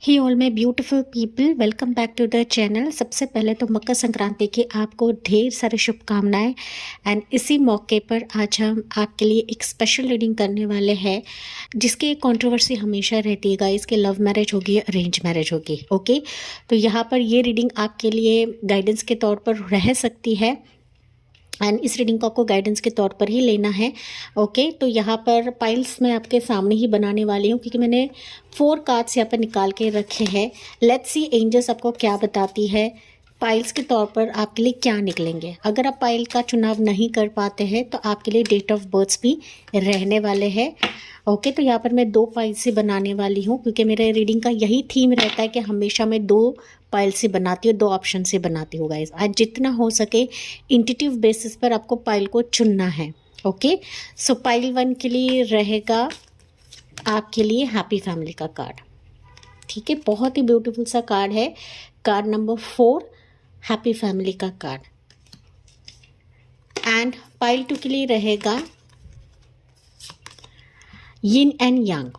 He all my beautiful people, welcome back to the channel. सबसे पहले तो मकर संक्रांति की आपको ढेर सारी शुभकामनाएं। एंड इसी मौके पर आज हम आपके लिए एक स्पेशल रीडिंग करने वाले हैं जिसकी एक कंट्रोवर्सी हमेशा रहती है गाइस कि लव मैरिज होगी या अरेंज मैरिज होगी। ओके, तो यहाँ पर ये रीडिंग आपके लिए गाइडेंस के तौर पर रह सकती है एंड इस रीडिंग को आपको गाइडेंस के तौर पर ही लेना है। ओके, तो यहाँ पर पाइल्स मैं आपके सामने ही बनाने वाली हूँ क्योंकि मैंने 4 कार्ड्स यहाँ पर निकाल के रखे हैं। लेट्स सी एंजल्स आपको क्या बताती है, पाइल्स के तौर पर आपके लिए क्या निकलेंगे। अगर आप पाइल का चुनाव नहीं कर पाते हैं तो आपके लिए डेट ऑफ बर्थ भी रहने वाले हैं। ओके, तो यहाँ पर मैं 2 पाइल से बनाने वाली हूँ क्योंकि मेरे रीडिंग का यही थीम रहता है कि हमेशा मैं 2 पाइल से बनाती हूँ, 2 ऑप्शन से बनाती हूँ गाइस। आज जितना हो सके इंट्यूटिव बेसिस पर आपको पाइल को चुनना है। ओके, सो पाइल 1 के लिए रहेगा आपके लिए हैप्पी फैमिली का कार्ड। ठीक है, बहुत ही ब्यूटीफुल सा कार्ड है, कार्ड नंबर 4 हैप्पी फैमिली का कार्ड। एंड पाइल 2 के लिए रहेगा यिन एंड यांग।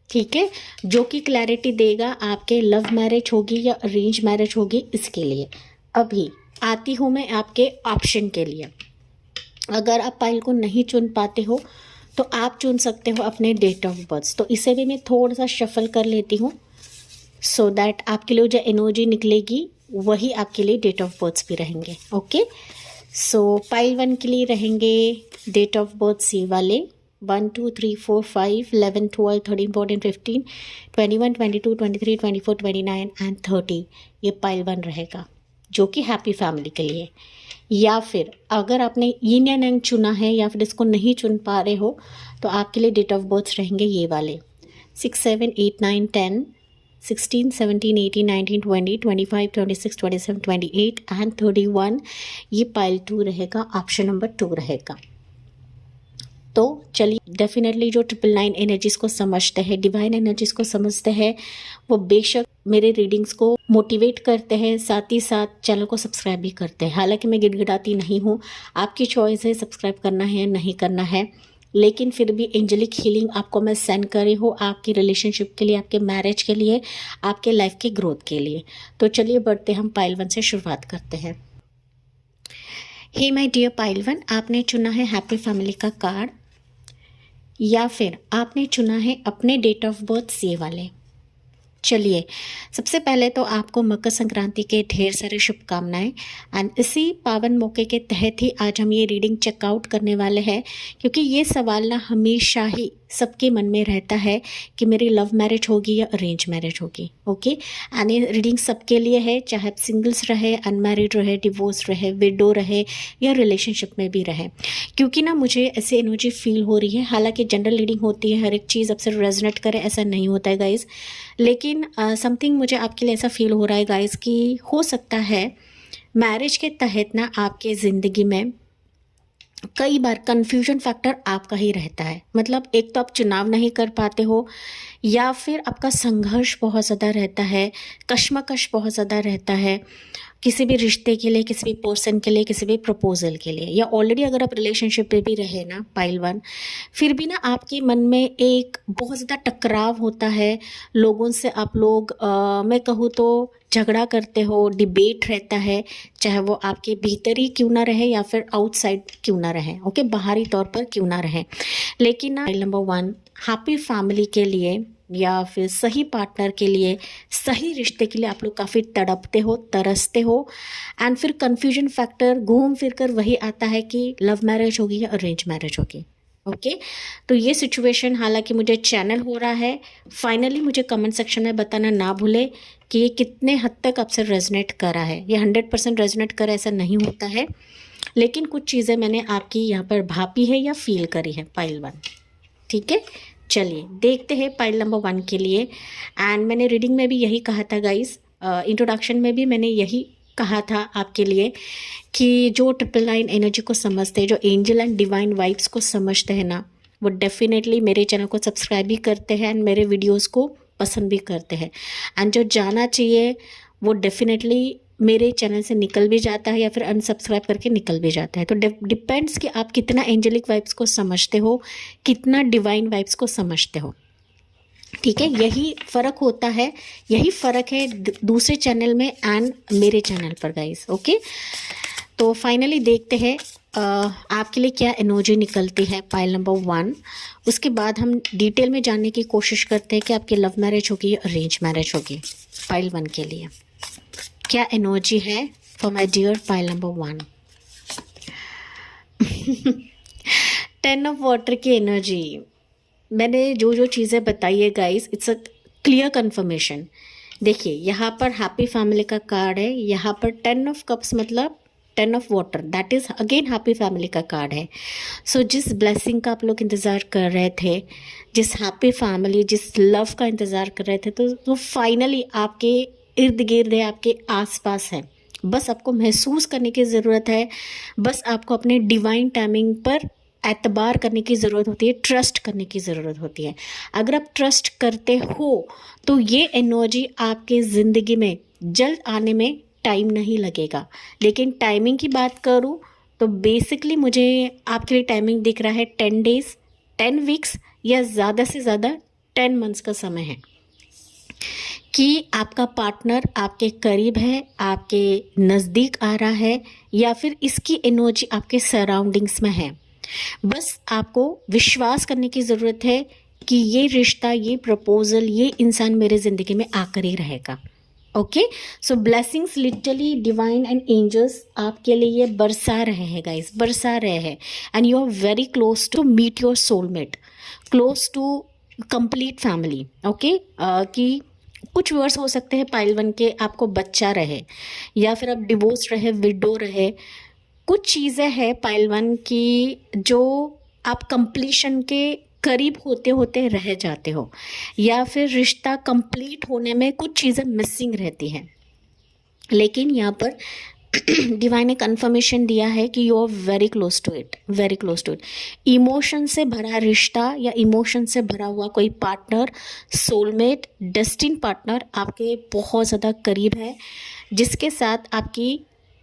ठीक है, जो कि क्लैरिटी देगा आपके लव मैरिज होगी या अरेंज मैरिज होगी इसके लिए। अभी आती हूँ मैं आपके ऑप्शन के लिए। अगर आप पाइल को नहीं चुन पाते हो तो आप चुन सकते हो अपने डेट ऑफ बर्थ। तो इसे भी मैं थोड़ा सा शफल कर लेती हूँ सो दैट आपके लिए जो एनर्जी निकलेगी वही आपके लिए डेट ऑफ बर्थ भी रहेंगे। ओके, सो पाइल 1 के लिए रहेंगे डेट ऑफ बर्थ सी वाले 1 2 3 4 5 11 12 13 14 15 21 22 23 24 29 एंड 30। ये पाइल 1 रहेगा जो कि हैप्पी फैमिली के लिए। या फिर अगर आपने यिन एंड यांग चुना है या फिर इसको नहीं चुन पा रहे हो तो आपके लिए डेट ऑफ बर्थ रहेंगे ये वाले 6 7 8 9 10 16 17 18 19 20 25 26 27 28 एंड 31। ये पाइल 2 रहेगा, ऑप्शन नंबर 2 रहेगा। तो चलिए, डेफिनेटली जो 999 एनर्जीज़ को समझते हैं, डिवाइन एनर्जीज़ को समझते हैं, वो बेशक मेरे रीडिंग्स को मोटिवेट करते हैं, साथ ही साथ चैनल को सब्सक्राइब भी करते हैं। हालांकि मैं गिड़गिड़ाती नहीं हूँ, आपकी चॉइस है सब्सक्राइब करना है या नहीं करना है, लेकिन फिर भी एंजेलिक हीलिंग आपको मैं सेंड करी हूँ आपकी रिलेशनशिप के लिए, आपके मैरिज के लिए, आपके लाइफ के ग्रोथ के लिए। तो चलिए बढ़ते हम पाइल 1 से शुरुआत करते हैं। हे माय डियर पाइल 1, आपने चुना है हैप्पी फैमिली का कार्ड या फिर आपने चुना है अपने डेट ऑफ बर्थ सी वाले। चलिए, सबसे पहले तो आपको मकर संक्रांति के ढेर सारे शुभकामनाएं। एंड इसी पावन मौके के तहत ही आज हम ये रीडिंग चेकआउट करने वाले हैं क्योंकि ये सवाल ना हमेशा ही सबके मन में रहता है कि मेरी लव मैरिज होगी या अरेंज मैरिज होगी। ओके, एंड ये रीडिंग सबके लिए है, चाहे आप सिंगल्स रहे, अनमैरिड रहे, डिवोर्स रहे, विडो रहे या रिलेशनशिप में भी रहे। क्योंकि ना मुझे ऐसी एनर्जी फील हो रही है, हालांकि जनरल रीडिंग होती है, हर एक चीज़ आपसे रेजोनेट करे ऐसा नहीं होता है गाइज, लेकिन समथिंग मुझे आपके लिए ऐसा फील हो रहा है गाइज कि हो सकता है मैरिज के तहत ना आपके ज़िंदगी में कई बार कन्फ्यूजन फैक्टर आपका ही रहता है। मतलब एक तो आप चुनाव नहीं कर पाते हो या फिर आपका संघर्ष बहुत ज़्यादा रहता है, कश्मकश बहुत ज़्यादा रहता है किसी भी रिश्ते के लिए, किसी भी पर्सन के लिए, किसी भी प्रपोजल के लिए, या ऑलरेडी अगर आप रिलेशनशिप पे भी रहे ना पाइल 1, फिर भी ना आपके मन में एक बहुत ज़्यादा टकराव होता है लोगों से। आप लोग मैं कहूँ तो झगड़ा करते हो, डिबेट रहता है, चाहे वो आपके भीतर ही क्यों ना रहे या फिर आउटसाइड क्यों ना रहे। ओके, बाहरी तौर पर क्यों ना रहे, लेकिन ना पाइल नंबर 1 हैप्पी फैमिली के लिए या फिर सही पार्टनर के लिए, सही रिश्ते के लिए आप लोग काफ़ी तड़पते हो, तरसते हो। एंड फिर कन्फ्यूजन फैक्टर घूम फिर कर वही आता है कि लव मैरिज होगी या अरेंज मैरिज होगी। ओके, तो ये सिचुएशन, हालांकि मुझे चैनल हो रहा है, फाइनली मुझे कमेंट सेक्शन में बताना ना भूले कि ये कितने हद तक आपसे रेजोनेट करा है। ये 100% रेजोनेट करा ऐसा नहीं होता है, लेकिन कुछ चीज़ें मैंने आपकी यहाँ पर भापी है या फील करी है पाइल 1। ठीक है, चलिए देखते हैं पाइल नंबर 1 के लिए। एंड मैंने रीडिंग में भी यही कहा था गाइस, इंट्रोडक्शन में भी मैंने यही कहा था आपके लिए कि जो 999 एनर्जी को समझते हैं, जो एंजल एंड डिवाइन वाइब्स को समझते हैं ना, वो डेफिनेटली मेरे चैनल को सब्सक्राइब भी करते हैं एंड मेरे वीडियोस को पसंद भी करते हैं। एंड जो जाना चाहिए वो डेफिनेटली मेरे चैनल से निकल भी जाता है या फिर अनसब्सक्राइब करके निकल भी जाता है। तो डिपेंड्स कि आप कितना एंजेलिक वाइब्स को समझते हो, कितना डिवाइन वाइब्स को समझते हो। ठीक है, यही फ़र्क होता है, यही फ़र्क है दूसरे चैनल में एंड मेरे चैनल पर गाइस। ओके, तो फाइनली देखते हैं आपके लिए क्या एनर्जी निकलती है पाइल नंबर 1। उसके बाद हम डिटेल में जानने की कोशिश करते हैं कि आपकी लव मैरिज होगी या अरेंज मैरिज होगी। पाइल 1 के लिए क्या एनर्जी है for my dear pile number 1। 10 of water की एनर्जी। मैंने जो जो चीज़ें बताई है guys, it's a clear confirmation. देखिए यहाँ पर हैप्पी फैमिली का कार्ड है, यहाँ पर 10 ऑफ कप्स मतलब 10 of water, that is again happy family का कार्ड है। सो जिस ब्लेसिंग का आप लोग इंतज़ार कर रहे थे, जिस हैप्पी फैमिली, जिस लव का इंतज़ार कर रहे थे, तो वो फाइनली आपके इर्द गिर्द है, आपके आसपास है। बस आपको महसूस करने की ज़रूरत है, बस आपको अपने डिवाइन टाइमिंग पर एतबार करने की ज़रूरत होती है, ट्रस्ट करने की ज़रूरत होती है। अगर आप ट्रस्ट करते हो तो ये एनर्जी आपके ज़िंदगी में जल्द आने में टाइम नहीं लगेगा। लेकिन टाइमिंग की बात करूँ तो बेसिकली मुझे आपके लिए टाइमिंग दिख रहा है 10 डेज़, 10 वीक्स या ज़्यादा से ज़्यादा 10 मंथ्स का समय है कि आपका पार्टनर आपके करीब है, आपके नज़दीक आ रहा है, या फिर इसकी एनर्जी आपके सराउंडिंग्स में है। बस आपको विश्वास करने की ज़रूरत है कि ये रिश्ता, ये प्रपोजल, ये इंसान मेरे ज़िंदगी में आकर ही रहेगा। Okay, so blessings literally divine and angels आपके लिए ये बरसा रहे हैं गाइस, बरसा रहे हैं। And you are very close to meet your soulmate, close to complete family. Okay, कि कुछ वर्ड्स हो सकते हैं पाइल 1 के, आपको बच्चा रहे या फिर आप डिवोर्स रहे, विडो रहे। कुछ चीज़ें हैं पाइल 1 की जो आप कंप्लीशन के करीब होते होते रह जाते हो, या फिर रिश्ता कंप्लीट होने में कुछ चीज़ें मिसिंग रहती हैं। लेकिन यहाँ पर डिवाइन ने कंफर्मेशन दिया है कि you are very close to it, very close to it. Emotion से भरा रिश्ता या इमोशन से भरा हुआ कोई पार्टनर, सोलमेट, डेस्टिन पार्टनर आपके बहुत ज़्यादा करीब है, जिसके साथ आपकी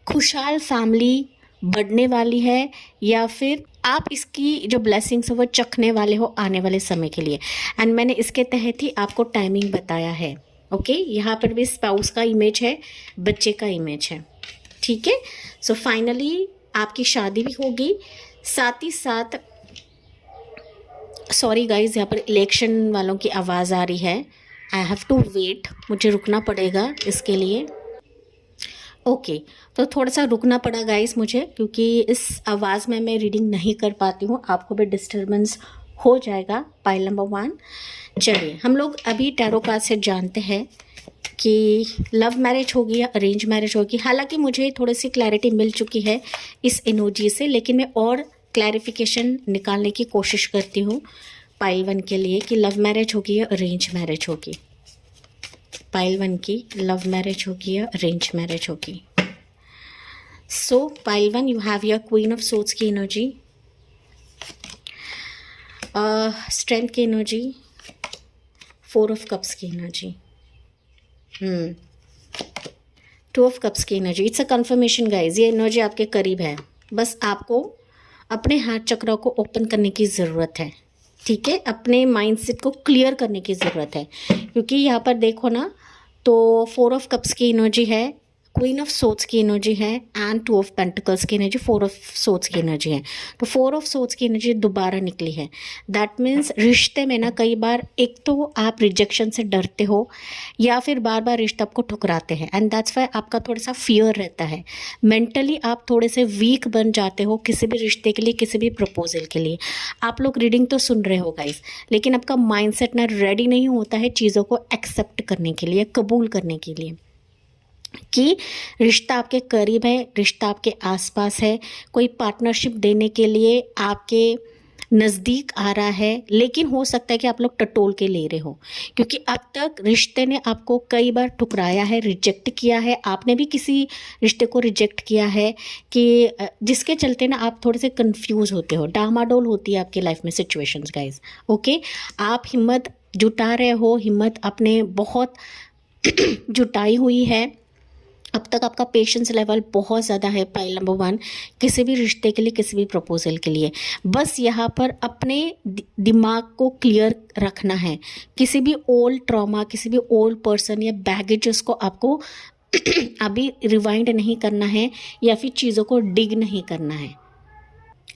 खुशहाल फैमिली बढ़ने वाली है, या फिर आप इसकी जो ब्लेसिंग्स है वो चखने वाले हो आने वाले समय के लिए। एंड मैंने इसके तहत ही आपको टाइमिंग बताया है। ओके, यहाँ पर भी स्पाउस का इमेज है, बच्चे का इमेज है। ठीक है, सो फाइनली आपकी शादी भी होगी, साथ ही साथ सॉरी गाइज, यहाँ पर इलेक्शन वालों की आवाज़ आ रही है। आई हैव टू वेट, मुझे रुकना पड़ेगा इसके लिए। ओके, तो थोड़ा सा रुकना पड़ा गाइस मुझे, क्योंकि इस आवाज़ में मैं रीडिंग नहीं कर पाती हूँ, आपको भी डिस्टर्बेंस हो जाएगा। पाइल नंबर 1, चलिए हम लोग अभी टैरो कार्ड से जानते हैं कि लव मैरिज होगी या अरेंज मैरिज होगी। हालांकि मुझे थोड़ी सी क्लैरिटी मिल चुकी है इस एनर्जी से, लेकिन मैं और क्लैरिफिकेशन निकालने की कोशिश करती हूँ पाइल 1 के लिए कि लव मैरिज होगी या अरेंज मैरिज होगी। पाइल 1 की लव मैरिज होगी या अरेंज मैरिज होगी। सो pile 1, you have your queen of swords की एनर्जी, स्ट्रेंथ की एनर्जी, 4 ऑफ कप्स की एनर्जी, 2 ऑफ कप्स की energy. It's a confirmation guys, ये एनर्जी आपके करीब है, बस आपको अपने हार्ट चक्र को ओपन करने की ज़रूरत है। ठीक है, अपने माइंडसेट को क्लियर करने की ज़रूरत है, क्योंकि यहाँ पर देखो ना, तो 4 ऑफ कप्स की एनर्जी है, क्वीन ऑफ सोर्ड्स की एनर्जी है, एंड 2 ऑफ पेंटिकल्स की एनर्जी, 4 ऑफ सोर्ड्स की एनर्जी है। तो 4 ऑफ सोर्ड्स की एनर्जी दोबारा निकली है। दैट मीन्स रिश्ते में ना कई बार एक तो आप रिजेक्शन से डरते हो, या फिर बार बार रिश्ता आपको ठुकराते हैं, एंड दैट्स वाई आपका थोड़ा सा फियर रहता है। मेंटली आप थोड़े से वीक बन जाते हो किसी भी रिश्ते के लिए, किसी भी प्रपोजल के लिए। आप लोग रीडिंग तो सुन रहे हो गाइस, लेकिन आपका माइंडसेट ना रेडी नहीं होता है चीज़ों को एक्सेप्ट करने के लिए, कबूल करने के लिए, कि रिश्ता आपके करीब है, रिश्ता आपके आसपास है, कोई पार्टनरशिप देने के लिए आपके नज़दीक आ रहा है। लेकिन हो सकता है कि आप लोग टटोल के ले रहे हो, क्योंकि अब तक रिश्ते ने आपको कई बार ठुकराया है, रिजेक्ट किया है, आपने भी किसी रिश्ते को रिजेक्ट किया है, कि जिसके चलते ना आप थोड़े से कंफ्यूज होते हो, डामाडोल होती है आपकी लाइफ में सिचुएशंस गाइज। ओके, आप हिम्मत जुटा रहे हो, हिम्मत अपने बहुत जुटाई हुई है, अब तक आपका पेशेंस लेवल बहुत ज़्यादा है पाइल नंबर 1, किसी भी रिश्ते के लिए, किसी भी प्रपोजल के लिए। बस यहाँ पर अपने दिमाग को क्लियर रखना है। किसी भी ओल्ड ट्रॉमा, किसी भी ओल्ड पर्सन या बैगेजेस को आपको अभी रिवाइंड नहीं करना है या फिर चीज़ों को डिग नहीं करना है।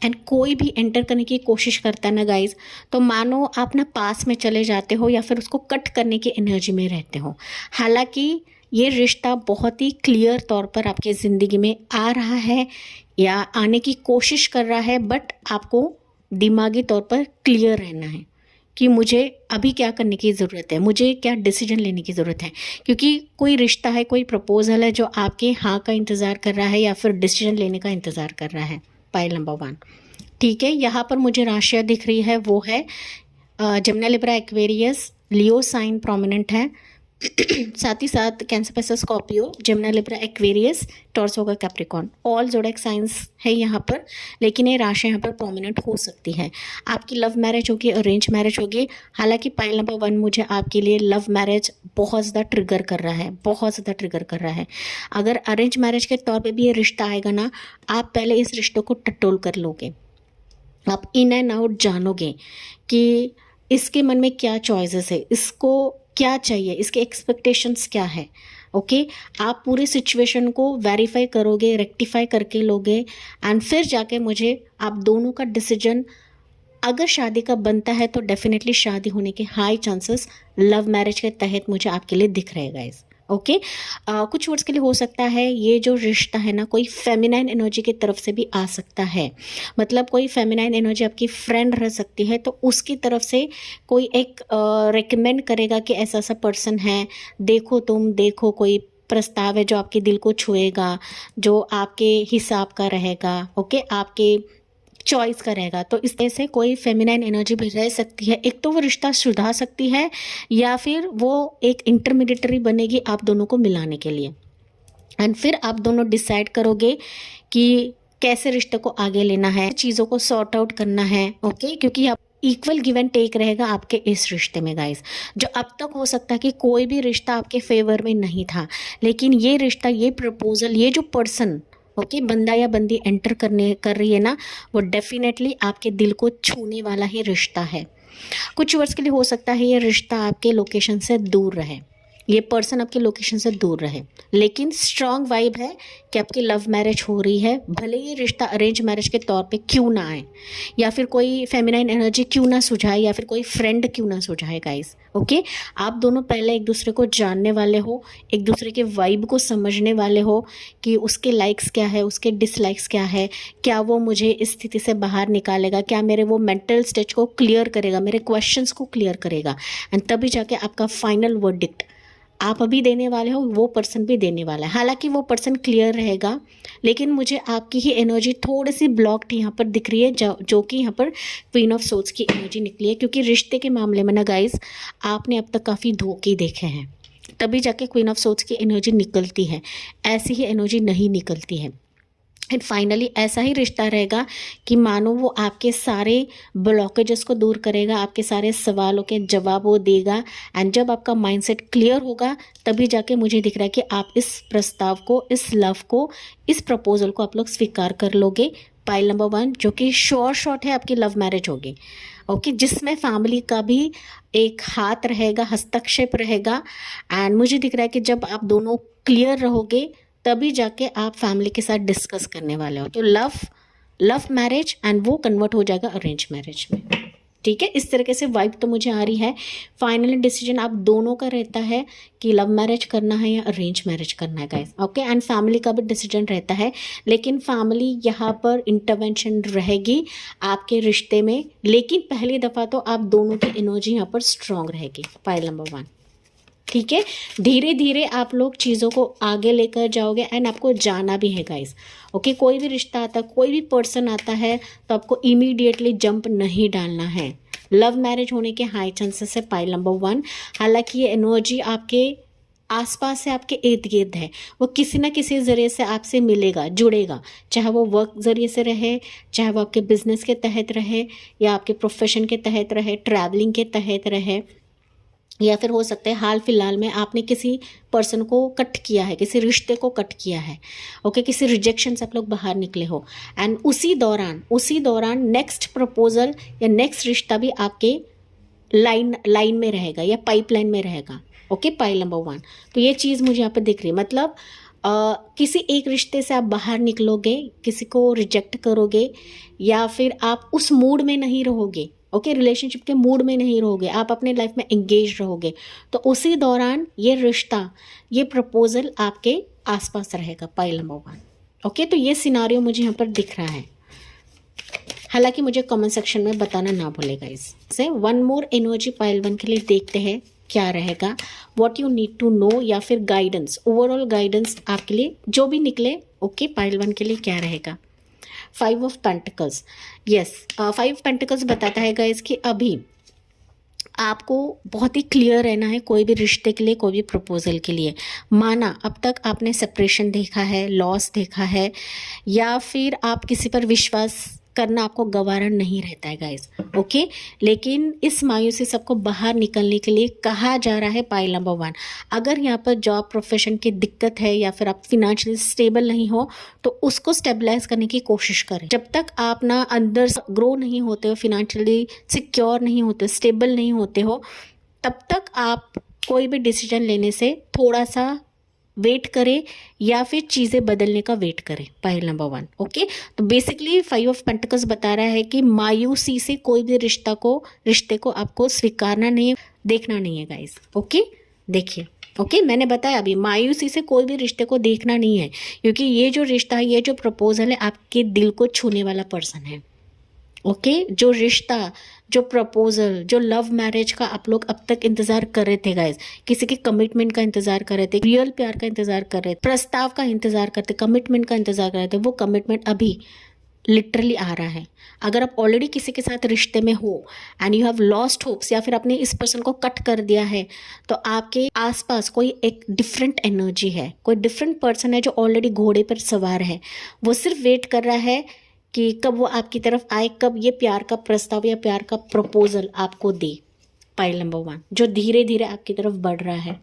एंड कोई भी एंटर करने की कोशिश करता है ना गाइज, तो मानो आप ना पास में चले जाते हो या फिर उसको कट करने की एनर्जी में रहते हो। हालांकि ये रिश्ता बहुत ही क्लियर तौर पर आपके ज़िंदगी में आ रहा है या आने की कोशिश कर रहा है, बट आपको दिमागी तौर पर क्लियर रहना है कि मुझे अभी क्या करने की ज़रूरत है, मुझे क्या डिसीजन लेने की ज़रूरत है। क्योंकि कोई रिश्ता है, कोई प्रपोजल है जो आपके हाँ का इंतज़ार कर रहा है या फिर डिसीजन लेने का इंतज़ार कर रहा है। पाइल नंबर 1, ठीक है। यहाँ पर मुझे राशियाँ दिख रही है, वो है Gemini, Libra, Aquarius, Leo sign prominent है। साथ ही साथ Cancer, Pisces, Scorpio, Gemini, Libra, Aquarius, Taurus होगा कैप्रिकॉर्न, ऑल ज़ोडिएक साइंस है यहाँ पर। लेकिन ये राशि यहाँ पर प्रोमिनेंट हो सकती है। आपकी लव मैरिज होगी, अरेंज मैरिज होगी। हालांकि पाइल नंबर 1 मुझे आपके लिए लव मैरिज बहुत ज़्यादा ट्रिगर कर रहा है, बहुत ज़्यादा ट्रिगर कर रहा है। अगर अरेंज मैरिज के तौर पे भी ये रिश्ता आएगा ना, आप पहले इस रिश्ते को टटोल कर लोगे। आप इन एंड आउट जानोगे कि इसके मन में क्या चॉइसेस है, इसको क्या चाहिए, इसके एक्सपेक्टेशंस क्या है। ओके, आप पूरी सिचुएशन को वेरीफाई करोगे, रेक्टिफाई करके लोगे एंड फिर जाके मुझे आप दोनों का डिसीजन, अगर शादी का बनता है तो डेफिनेटली शादी होने के हाई चांसेस लव मैरिज के तहत मुझे आपके लिए दिख रहे गाइस। ओके, कुछ वर्ड्स के लिए हो सकता है ये जो रिश्ता है ना, कोई फेमिनाइन एनर्जी की तरफ से भी आ सकता है। मतलब कोई फेमिनाइन एनर्जी आपकी फ्रेंड रह सकती है, तो उसकी तरफ से कोई एक रेकमेंड करेगा कि ऐसा ऐसा पर्सन है, देखो तुम देखो, कोई प्रस्ताव है जो आपके दिल को छुएगा, जो आपके हिसाब का रहेगा, ओके, आपके चॉइस का रहेगा। तो इस तरह से कोई फेमिनाइन एनर्जी भी रह सकती है। एक तो वो रिश्ता सुलझा सकती है या फिर वो एक इंटरमीडिएटरी बनेगी आप दोनों को मिलाने के लिए। एंड फिर आप दोनों डिसाइड करोगे कि कैसे रिश्ते को आगे लेना है, चीज़ों को सॉर्ट आउट करना है। ओके, क्योंकि आप इक्वल गिव एंड टेक रहेगा आपके इस रिश्ते में गाइस। जो अब तक हो सकता है कि कोई भी रिश्ता आपके फेवर में नहीं था, लेकिन ये रिश्ता, ये प्रपोजल, ये जो पर्सन, ओके, बंदा या बंदी एंटर कर रही है ना, वो डेफिनेटली आपके दिल को छूने वाला ही रिश्ता है। कुछ वर्ष के लिए हो सकता है ये रिश्ता आपके लोकेशन से दूर रहे, ये पर्सन आपके लोकेशन से दूर रहे, लेकिन स्ट्रॉन्ग वाइब है कि आपकी लव मैरिज हो रही है। भले ये रिश्ता अरेंज मैरिज के तौर पे क्यों ना आए, या फिर कोई फेमिनाइन एनर्जी क्यों ना सुझाए, या फिर कोई फ्रेंड क्यों ना सुझाए गाइस। ओके, आप दोनों पहले एक दूसरे को जानने वाले हो, एक दूसरे के वाइब को समझने वाले हो कि उसके लाइक्स क्या है, उसके डिसलाइक्स क्या है, क्या वो मुझे इस स्थिति से बाहर निकालेगा, क्या मेरे वो मेंटल स्टेज को क्लियर करेगा, मेरे क्वेश्चंस को क्लियर करेगा। एंड तभी जाके आपका फाइनल वर्डिक्ट आप अभी देने वाले हो, वो पर्सन भी देने वाला है। हालांकि वो पर्सन क्लियर रहेगा, लेकिन मुझे आपकी ही एनर्जी थोड़ी सी ब्लॉक्ड यहाँ पर दिख रही है, जो कि यहाँ पर क्वीन ऑफ सोर्ड्स की एनर्जी निकली है। क्योंकि रिश्ते के मामले में ना गाइस, आपने अब तक काफ़ी धोखे देखे हैं, तभी जाके क्वीन ऑफ सोर्ड्स की एनर्जी निकलती है, ऐसी ही एनर्जी नहीं निकलती है। एंड फाइनली ऐसा ही रिश्ता रहेगा कि मानो वो आपके सारे ब्लॉकेजेस को दूर करेगा, आपके सारे सवालों के जवाब वो देगा। एंड जब आपका माइंडसेट क्लियर होगा, तभी जाके मुझे दिख रहा है कि आप इस प्रस्ताव को, इस लव को, इस प्रपोजल को आप लोग स्वीकार कर लोगे। पाइल नंबर 1 जो कि श्योर शॉट है आपकी लव मैरिज होगी। ओके, जिसमें फैमिली का भी एक हाथ रहेगा, हस्तक्षेप रहेगा। एंड मुझे दिख रहा है कि जब आप दोनों क्लियर रहोगे, तभी जाके आप फैमिली के साथ डिस्कस करने वाले हो। तो लव मैरिज एंड वो कन्वर्ट हो जाएगा अरेंज मैरिज में। ठीक है, इस तरीके से वाइब तो मुझे आ रही है। फाइनली डिसीजन आप दोनों का रहता है कि लव मैरिज करना है या अरेंज मैरिज करना है गाइस। ओके, एंड फैमिली का भी डिसीजन रहता है, लेकिन फैमिली यहाँ पर इंटरवेंशन रहेगी आपके रिश्ते में। लेकिन पहली दफ़ा तो आप दोनों की एनर्जी यहाँ पर स्ट्रॉन्ग रहेगी। पाइल नंबर 1, ठीक है। धीरे धीरे आप लोग चीज़ों को आगे लेकर जाओगे एंड आपको जाना भी है गाइस। ओके, कोई भी रिश्ता आता है, कोई भी पर्सन आता है, तो आपको इमीडिएटली जंप नहीं डालना है। लव मैरिज होने के हाई चांसेस है पाइल नंबर 1। हालांकि ये एनर्जी आपके आसपास से, आपके इर्द गिर्द है, वो किसी ना किसी ज़रिए से आपसे मिलेगा, जुड़ेगा, चाहे वो वर्क ज़रिए से रहे, चाहे वो आपके बिजनेस के तहत रहे, या आपके प्रोफेशन के तहत रहे, ट्रैवलिंग के तहत रहे, या फिर हो सकता है हाल फिलहाल में आपने किसी पर्सन को कट किया है, किसी रिश्ते को कट किया है, ओके, किसी रिजेक्शन से आप लोग बाहर निकले हो, एंड उसी दौरान नेक्स्ट प्रपोजल या नेक्स्ट रिश्ता भी आपके लाइन में रहेगा या पाइपलाइन में रहेगा, ओके, पाइल नंबर 1। तो ये चीज़ मुझे यहाँ पे दिख रही है, मतलब किसी एक रिश्ते से आप बाहर निकलोगे, किसी को रिजेक्ट करोगे, या फिर आप उस मूड में नहीं रहोगे, ओके, रिलेशनशिप के मूड में नहीं रहोगे, आप अपने लाइफ में एंगेज रहोगे, तो उसी दौरान ये रिश्ता, ये प्रपोजल आपके आसपास रहेगा, पाइल नंबर 1, ओके। तो ये सिनारियो मुझे यहाँ पर दिख रहा है, हालांकि मुझे कमेंट सेक्शन में बताना ना भूलेगा। इससे वन मोर एनर्जी पाइल 1 के लिए देखते हैं क्या रहेगा, what you need to know, या फिर गाइडेंस, ओवरऑल गाइडेंस आपके लिए जो भी निकले, ओके, पाइल 1 के लिए क्या रहेगा। 5 ऑफ पेंटिकल्स, यस, 5 पेंटिकल्स बताता है गाइस कि अभी आपको बहुत ही क्लियर रहना है कोई भी रिश्ते के लिए, कोई भी प्रपोजल के लिए। माना अब तक आपने सेपरेशन देखा है, लॉस देखा है, या फिर आप किसी पर विश्वास करना आपको गवारा नहीं रहता है गाइस, ओके, लेकिन इस मायूसी सबको बाहर निकलने के लिए कहा जा रहा है पाइल नंबर 1। अगर यहाँ पर जॉब प्रोफेशन की दिक्कत है या फिर आप फिनेंशियली स्टेबल नहीं हो, तो उसको स्टेबलाइज करने की कोशिश करें। जब तक आप ना अंदर ग्रो नहीं होते हो, फिनेंशियली सिक्योर नहीं होते, स्टेबल नहीं होते हो, तब तक आप कोई भी डिसीजन लेने से थोड़ा सा वेट करें या फिर चीज़ें बदलने का वेट करें, पाइल नंबर 1, ओके। तो बेसिकली 5 ऑफ पेंटिकल्स बता रहा है कि मायूसी से कोई भी रिश्ते को आपको स्वीकारना नहीं है, देखना नहीं है गाइस, ओके। देखिए, ओके, मैंने बताया अभी मायूसी से कोई भी रिश्ते को देखना नहीं है, क्योंकि ये जो रिश्ता है, ये जो प्रपोजल है, आपके दिल को छूने वाला पर्सन है, ओके। जो रिश्ता, जो प्रपोजल, जो लव मैरिज का आप लोग अब तक इंतजार कर रहे थे गाइस, किसी के कमिटमेंट का इंतजार कर रहे थे, रियल प्यार का इंतजार कर रहे थे, प्रस्ताव का इंतजार करते, कमिटमेंट का इंतजार कर रहे थे, वो कमिटमेंट अभी लिटरली आ रहा है। अगर आप ऑलरेडी किसी के साथ रिश्ते में हो and you have lost hopes, या फिर आपने इस पर्सन को कट कर दिया है, तो आपके आसपास कोई एक डिफरेंट एनर्जी है, कोई डिफरेंट पर्सन है जो ऑलरेडी घोड़े पर सवार है। वो सिर्फ वेट कर रहा है कि कब वो आपकी तरफ आए, कब ये प्यार का प्रस्ताव या प्यार का प्रपोजल आपको दे, पाइल नंबर 1, जो धीरे धीरे आपकी तरफ बढ़ रहा है,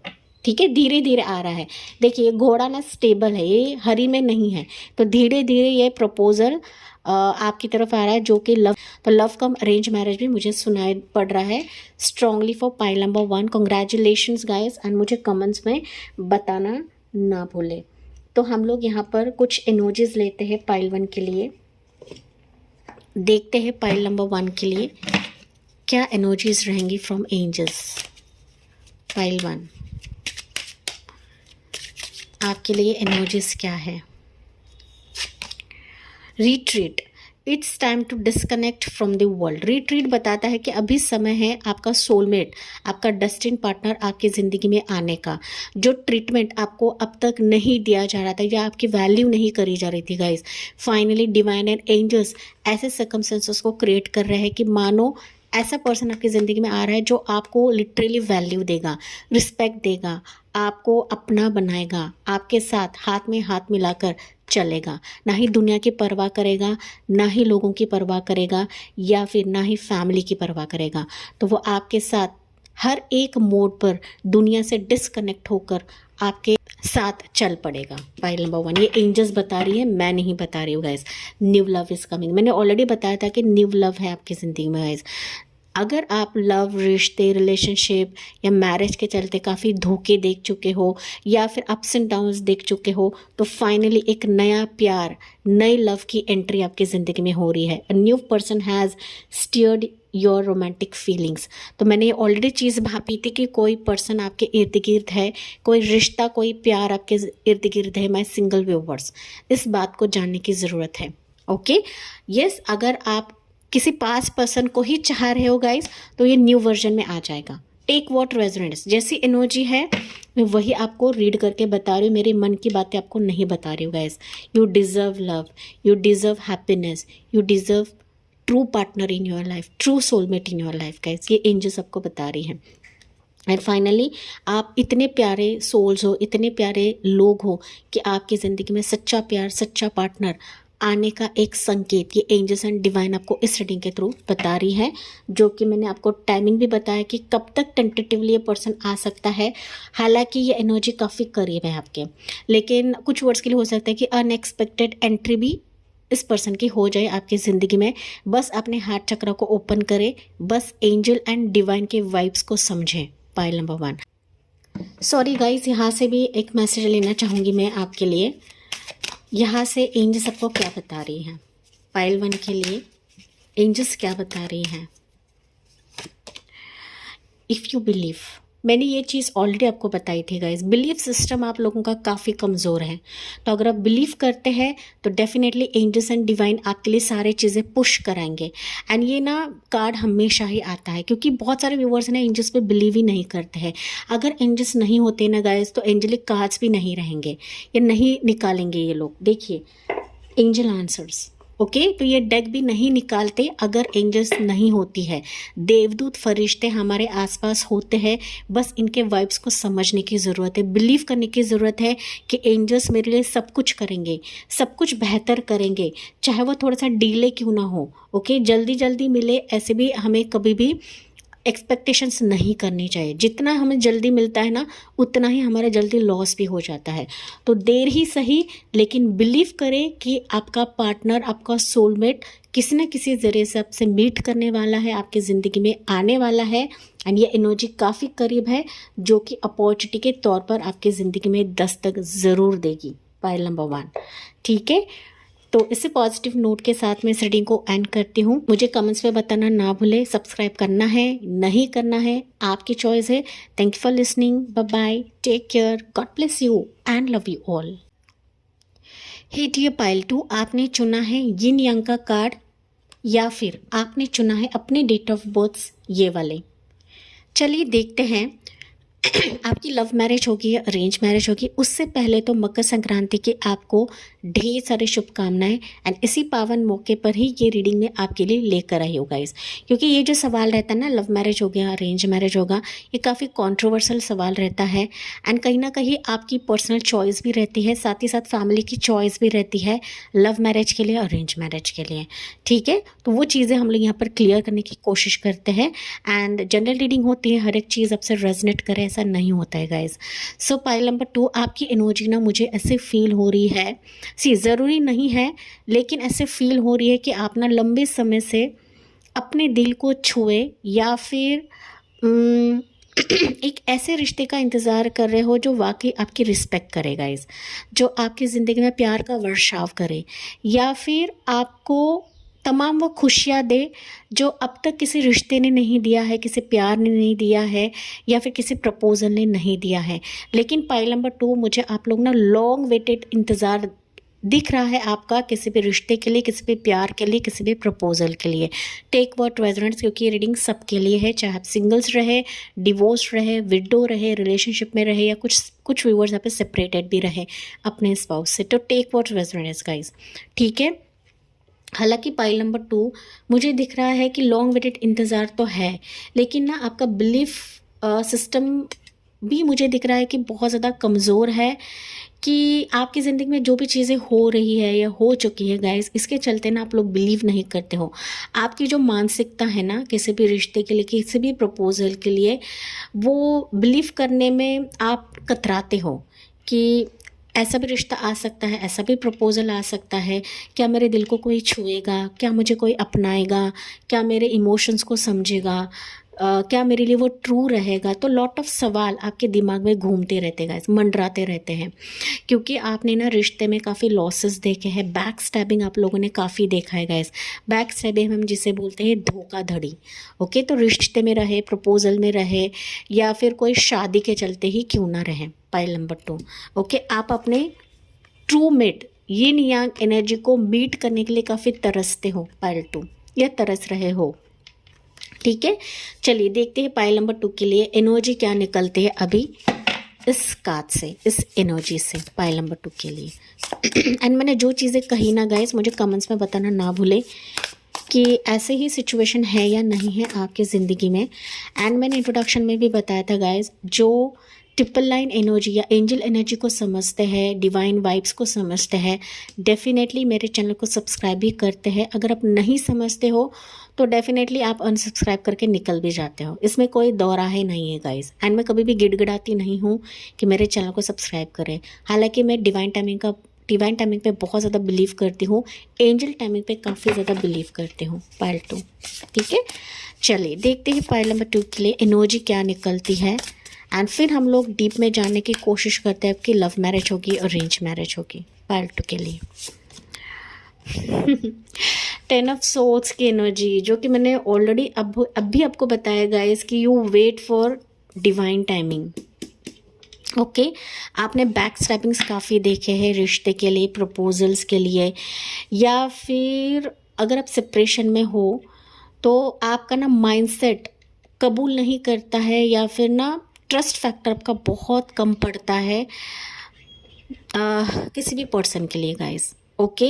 ठीक है, धीरे धीरे आ रहा है। देखिए, घोड़ा ना स्टेबल है, ये हरी में नहीं है, तो धीरे धीरे ये प्रपोजल आपकी तरफ आ रहा है, जो कि लव, तो लव कम अरेंज मैरिज भी मुझे सुनाई पड़ रहा है strongly for pile number 1। Congratulations guys, and मुझे कमेंट्स में बताना ना भूले। तो हम लोग यहाँ पर कुछ एनर्जीज लेते हैं पाइल 1 के लिए, देखते हैं पाइल नंबर 1 के लिए क्या एनर्जीज रहेंगी फ्रॉम एंजल्स। पाइल 1, आपके लिए एनर्जीज क्या है। Retreat, it's time to disconnect from the world. Retreat बताता है कि अभी समय है आपका सोलमेट, आपका डेस्टिन पार्टनर आपकी ज़िंदगी में आने का। जो ट्रीटमेंट आपको अब तक नहीं दिया जा रहा था या आपकी वैल्यू नहीं करी जा रही थी guys, finally divine and angels ऐसे सर्कमस्टेंसेस को क्रिएट कर रहे हैं कि मानो ऐसा पर्सन आपकी ज़िंदगी में आ रहा है जो आपको लिटरली वैल्यू देगा, रिस्पेक्ट देगा, आपको अपना बनाएगा, आपके साथ हाथ में हाथ मिलाकर चलेगा, ना ही दुनिया की परवाह करेगा, ना ही लोगों की परवाह करेगा, या फिर ना ही फैमिली की परवाह करेगा। तो वो आपके साथ हर एक मोड पर दुनिया से डिस्कनेक्ट होकर आपके साथ चल पड़ेगा। पाइल नंबर 1, ये एंजल्स बता रही है, मैं नहीं बता रही हूँ guys. New love is coming, मैंने ऑलरेडी बताया था कि न्यू लव है आपकी ज़िंदगी में गाइस। अगर आप लव, रिश्ते, रिलेशनशिप या मैरिज के चलते काफ़ी धोखे देख चुके हो या फिर अप्स एंड डाउन्स देख चुके हो, तो फाइनली एक नया प्यार, नई लव की एंट्री आपकी ज़िंदगी में हो रही है। A new person has steered your romantic feelings. तो मैंने ये ऑलरेडी चीज़ भापी थी कि कोई पर्सन आपके इर्द गिर्द है, कोई रिश्ता, कोई प्यार आपके इर्द गिर्द है। माय सिंगल व्यूवर्स, इस बात को जानने की ज़रूरत है, ओके। यस, अगर आप किसी पास पर्सन को ही चाह रहे हो गाइस, तो ये न्यू वर्जन में आ जाएगा। टेक व्हाट रेजोनेट्स, जैसी एनर्जी है मैं वही आपको रीड करके बता रही हूँ, मेरे मन की बातें आपको नहीं बता रही हूँ guys. You deserve love, you deserve happiness, you deserve true partner in your life, true soulmate in your life guys, ये एंजल सबको बता रही हैं। एंड फाइनली आप इतने प्यारे सोल्स हो, इतने प्यारे लोग हो कि आपकी ज़िंदगी में सच्चा प्यार, सच्चा पार्टनर आने का एक संकेत ये एंजल्स एंड डिवाइन आपको इस रीडिंग के थ्रू बता रही है, जो कि मैंने आपको टाइमिंग भी बताया कि कब तक टेंटेटिवली ये पर्सन आ सकता है। हालांकि ये एनर्जी काफ़ी करीब है आपके, लेकिन कुछ वर्ड्स के लिए हो सकता है कि अनएक्सपेक्टेड एंट्री भी इस पर्सन की हो जाए आपकी ज़िंदगी में। बस अपने हार्ट चक्र को ओपन करें, बस एंजल एंड डिवाइन के वाइब्स को समझें। Pile number 1। सॉरी गाइस, यहाँ से भी एक मैसेज लेना चाहूँगी मैं आपके लिए। यहाँ से एंजल्स आपको क्या बता रही हैं? पाइल 1 के लिए एंजल्स क्या बता रही हैं? इफ़ यू बिलीव, मैंने ये चीज़ ऑलरेडी आपको बताई थी गाइस, बिलीफ सिस्टम आप लोगों का काफ़ी कमज़ोर है। तो अगर आप बिलीव करते हैं तो डेफिनेटली एंजल्स एंड डिवाइन आपके लिए सारे चीज़ें पुश कराएंगे। एंड ये ना कार्ड हमेशा ही आता है, क्योंकि बहुत सारे व्यूवर्स ना एंजल्स पे बिलीव ही नहीं करते हैं। अगर एंजल्स नहीं होते ना गाइस तो एंजलिक कार्ड्स भी नहीं रहेंगे, या नहीं निकालेंगे ये लोग। देखिए, एंजल आंसर्स, ओके तो ये डेक भी नहीं निकालते अगर एंजल्स नहीं होती है। देवदूत फरिश्ते हमारे आसपास होते हैं, बस इनके वाइब्स को समझने की ज़रूरत है, बिलीव करने की ज़रूरत है कि एंजल्स मेरे लिए सब कुछ करेंगे, सब कुछ बेहतर करेंगे, चाहे वो थोड़ा सा डिले क्यों ना हो। ओके, जल्दी जल्दी मिले ऐसे भी हमें कभी भी एक्सपेक्टेशंस नहीं करनी चाहिए। जितना हमें जल्दी मिलता है ना, उतना ही हमारा जल्दी लॉस भी हो जाता है। तो देर ही सही, लेकिन बिलीव करें कि आपका पार्टनर, आपका सोलमेट किसी न किसी ज़रिए से आपसे मीट करने वाला है, आपकी ज़िंदगी में आने वाला है। एंड ये एनर्जी काफ़ी करीब है, जो कि अपॉर्चुनिटी के तौर पर आपकी ज़िंदगी में दस्तक ज़रूर देगी। पाइल नंबर 1, ठीक है। तो इसी पॉजिटिव नोट के साथ मैं इस रीडिंग को एंड करती हूँ। मुझे कमेंट्स में बताना ना भूले, सब्सक्राइब करना है नहीं करना है आपकी चॉइस है। Thank you for listening, bye bye, take care, God bless you and love you all. Hey dear pile 2, आपने चुना है यिन यांग का कार्ड, या फिर आपने चुना है अपने डेट ऑफ बर्थ ये वाले। चलिए देखते हैं आपकी लव मैरिज होगी या अरेंज मैरिज होगी। उससे पहले तो मकर संक्रांति की आपको ढेर सारी शुभकामनाएं। एंड इसी पावन मौके पर ही ये रीडिंग में आपके लिए लेकर आई हो गाइस, क्योंकि ये जो सवाल रहता है ना, लव मैरिज हो गया अरेंज मैरिज होगा, ये काफ़ी कॉन्ट्रोवर्शियल सवाल रहता है। एंड कहीं ना कहीं आपकी पर्सनल चॉइस भी रहती है, साथ ही साथ फैमिली की चॉइस भी रहती है लव मैरिज के लिए, अरेंज मैरिज के लिए, ठीक है। तो वो चीज़ें हम लोग यहाँ पर क्लियर करने की कोशिश करते हैं। एंड जनरल रीडिंग होती है, हर एक चीज़ आपसे रेजोनेट करे ऐसा नहीं होता है गाइज। सो पाइल नंबर 2, आपकी एनर्जी ना मुझे ऐसे फील हो रही है, ज़रूरी नहीं है लेकिन ऐसे फील हो रही है कि आप ना लंबे समय से अपने दिल को छुए, या फिर एक ऐसे रिश्ते का इंतज़ार कर रहे हो जो वाकई आपकी रिस्पेक्ट करे गाइज, जो आपकी ज़िंदगी में प्यार का वर्षाव करे, या फिर आपको तमाम वो खुशियाँ दे जो अब तक किसी रिश्ते ने नहीं दिया है, किसी प्यार ने नहीं दिया है, या फिर किसी प्रपोजल ने नहीं दिया है। लेकिन पाइल नंबर 2, मुझे आप लोग ना लॉन्ग वेटेड इंतज़ार दिख रहा है आपका, किसी भी रिश्ते के लिए, किसी भी प्यार के लिए, किसी भी प्रपोजल के लिए। टेक व्हाट रेजोनेट्स, क्योंकि ये रीडिंग सबके लिए है, चाहे आप सिंगल्स रहे, डिवोर्स रहे, विडो रहे, रिलेशनशिप में रहे, या कुछ व्यूअर्स यहाँ पे सेपरेटेड भी रहे अपने स्पाउस से। तो टेक व्हाट रेजोनेट्स गाइज, ठीक है। हालांकि पाइल नंबर 2, मुझे दिख रहा है कि लॉन्ग वेटेड इंतज़ार तो है, लेकिन ना आपका बिलीफ सिस्टम भी मुझे दिख रहा है कि बहुत ज़्यादा कमज़ोर है, कि आपकी ज़िंदगी में जो भी चीज़ें हो रही है या हो चुकी है गाइस, इसके चलते ना आप लोग बिलीव नहीं करते हो। आपकी जो मानसिकता है ना किसी भी रिश्ते के लिए, किसी भी प्रपोजल के लिए, वो बिलीव करने में आप कतराते हो कि ऐसा भी रिश्ता आ सकता है, ऐसा भी प्रपोजल आ सकता है, क्या मेरे दिल को कोई छुएगा, क्या मुझे कोई अपनाएगा, क्या मेरे इमोशंस को समझेगा, क्या मेरे लिए वो ट्रू रहेगा। तो लॉट ऑफ सवाल आपके दिमाग में घूमते रहते हैं गाइस, मंडराते रहते हैं, क्योंकि आपने ना रिश्ते में काफ़ी लॉसेस देखे हैं। बैक स्टैबिंग आप लोगों ने काफ़ी देखा है गाइस। बैक स्टैबिंग हम जिसे बोलते हैं धोखाधड़ी, ओके। तो रिश्ते में रहे, प्रपोजल में रहे, या फिर कोई शादी के चलते ही क्यों ना रहे। पाइल नंबर 2, ओके, आप अपने ट्रू मेट यिन यांग एनर्जी को मीट करने के लिए काफ़ी तरसते हो पाइल 2, या तरस रहे हो, ठीक है। चलिए देखते हैं पाइल नंबर 2 के लिए एनर्जी क्या निकलती है अभी इस कार्ड से, इस एनर्जी से पाइल नंबर 2 के लिए। एंड मैंने जो चीज़ें कही ना गाइस, मुझे कमेंट्स में बताना ना भूले कि ऐसे ही सिचुएशन है या नहीं है आपकी ज़िंदगी में। एंड मैंने इंट्रोडक्शन में भी बताया था गाइस, जो ट्रिपल लाइन एनर्जी या एंजल एनर्जी को समझते हैं, डिवाइन वाइब्स को समझते हैं, डेफिनेटली मेरे चैनल को सब्सक्राइब भी करते हैं। अगर आप नहीं समझते हो तो डेफिनेटली आप अनसब्सक्राइब करके निकल भी जाते हो, इसमें कोई दो राहें नहीं है गाइस। एंड मैं कभी भी गिड़गिड़ाती नहीं हूँ कि मेरे चैनल को सब्सक्राइब करें। हालांकि मैं डिवाइन टाइमिंग पे बहुत ज़्यादा बिलीव करती हूँ, एंजल टाइमिंग पे काफ़ी ज़्यादा बिलीव करती हूँ। पाइल 2, ठीक है। चलिए देखते हैं पाइल नंबर 2 के लिए एनर्जी क्या निकलती है, एंड फिर हम लोग डीप में जाने की कोशिश करते हैं कि लव मैरिज होगी और अरेंज मैरिज होगी। पाइल 2 के लिए 10 ऑफ सोर्ड्स की एनर्जी, जो कि मैंने ऑलरेडी अब भी आपको बताया गाइस कि you wait for divine timing. Okay, आपने बैक स्टैपिंग्स काफ़ी देखे हैं रिश्ते के लिए, प्रपोजल्स के लिए, या फिर अगर आप सेपरेशन में हो तो आपका ना माइंडसेट कबूल नहीं करता है, या फिर ना ट्रस्ट फैक्टर आपका बहुत कम पड़ता है किसी भी पर्सन के लिए guys. Okay,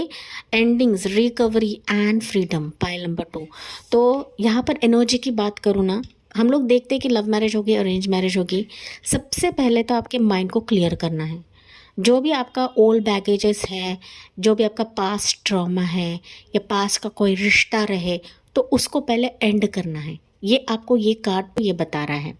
endings, recovery and freedom. Pile number 2। तो यहाँ पर एनर्जी की बात करूँ ना, हम लोग देखते हैं कि लव मैरिज होगी, अरेंज मैरिज होगी। सबसे पहले तो आपके माइंड को क्लियर करना है। जो भी आपका ओल्ड बैगेजेस है, जो भी आपका पास्ट ट्रॉमा है या पास्ट का कोई रिश्ता रहे, तो उसको पहले एंड करना है। ये आपको ये कार्ड ये बता रहा है,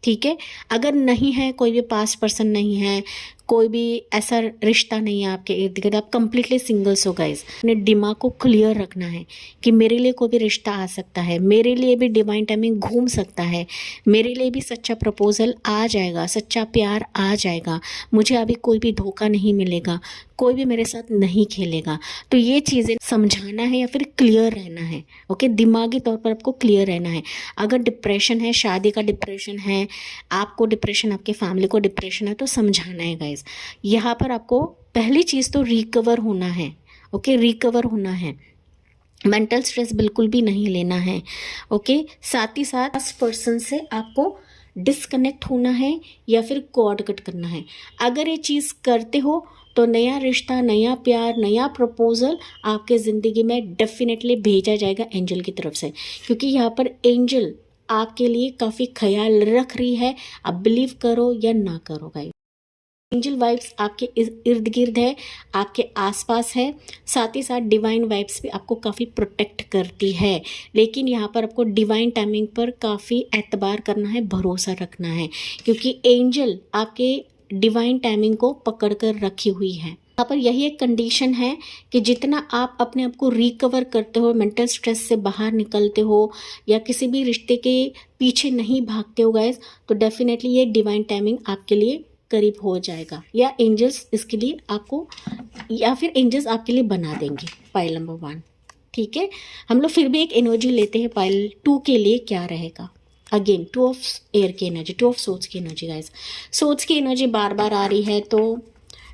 ठीक है। अगर नहीं है, कोई भी पास्ट पर्सन नहीं है, कोई भी ऐसा रिश्ता नहीं है आपके इर्द गिर्द, आप कंप्लीटली सिंगल्स हो गाइस। अपने दिमाग को क्लियर रखना है कि मेरे लिए कोई भी रिश्ता आ सकता है, मेरे लिए भी डिवाइन टाइमिंग घूम सकता है, मेरे लिए भी सच्चा प्रपोजल आ जाएगा, सच्चा प्यार आ जाएगा, मुझे अभी कोई भी धोखा नहीं मिलेगा, कोई भी मेरे साथ नहीं खेलेगा। तो ये चीज़ें समझाना है या फिर क्लियर रहना है। ओके, दिमागी तौर पर आपको क्लियर रहना है। अगर डिप्रेशन है, शादी का डिप्रेशन है, आपको डिप्रेशन, आपके फैमिली को डिप्रेशन है, तो समझाना है गाइस। यहाँ पर आपको पहली चीज़ तो रिकवर होना है। ओके, रिकवर होना है, मेंटल स्ट्रेस बिल्कुल भी नहीं लेना है। ओके, साथ ही साथ उस पर्सन से आपको डिस्कनेक्ट होना है या फिर कॉर्ड कट करना है। अगर ये चीज़ करते हो तो नया रिश्ता, नया प्यार, नया प्रपोजल आपके ज़िंदगी में डेफिनेटली भेजा जाएगा एंजल की तरफ से, क्योंकि यहाँ पर एंजल आपके लिए काफ़ी ख्याल रख रही है। आप बिलीव करो या ना करो गाइस, एंजल वाइब्स आपके इर्द गिर्द है, आपके आसपास है। साथ ही साथ डिवाइन वाइब्स भी आपको काफ़ी प्रोटेक्ट करती है। लेकिन यहाँ पर आपको डिवाइन टाइमिंग पर काफ़ी एतबार करना है, भरोसा रखना है, क्योंकि एंजल आपके डिवाइन टाइमिंग को पकड़ कर रखी हुई है। यहाँ पर यही एक कंडीशन है कि जितना आप अपने आप को रिकवर करते हो, मेंटल स्ट्रेस से बाहर निकलते हो, या किसी भी रिश्ते के पीछे नहीं भागते हो गाइस, तो डेफिनेटली ये डिवाइन टाइमिंग आपके लिए करीब हो जाएगा, या एंजल्स इसके लिए आपको, या फिर एंजल्स आपके लिए बना देंगे। पाइल नंबर 1, ठीक है। हम लोग फिर भी एक एनर्जी लेते हैं पाइल 2 के लिए, क्या रहेगा। अगेन 2 ऑफ एयर की एनर्जी, 2 ऑफ सोर्ड्स की एनर्जी गाइज। सोर्ड्स की एनर्जी बार बार आ रही है, तो